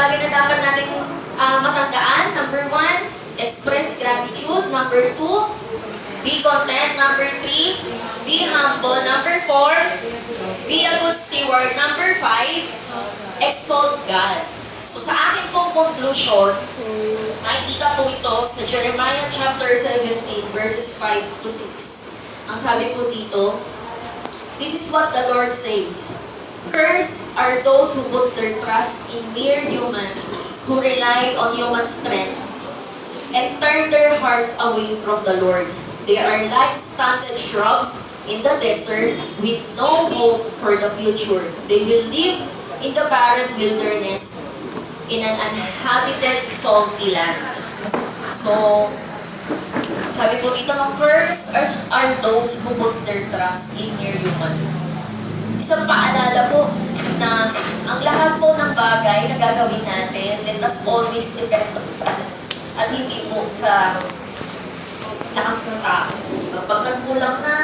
bagay na dapat natin matandaan. Number 1, express gratitude. Number 2, be content. Number 3, be humble. Number 4, be a good steward. Number 5, exalt God. So sa akin pong conclusion, makikita po ito sa Jeremiah chapter 17 verses 5 to 6. Ang sabi po dito, this is what the Lord says. Cursed are those who put their trust in mere humans, who rely on human strength, and turn their hearts away from the Lord. They are like stunted shrubs in the desert with no hope for the future. They will live in the barren wilderness in an uninhabited salty land. So, sabi po dito, cursed are those who put their trust in mere human. Isang paalala po na ang lahat po ng bagay na gagawin natin, let us always depend on God at hindi po sa lakas ng tao. Pag nagkulang na,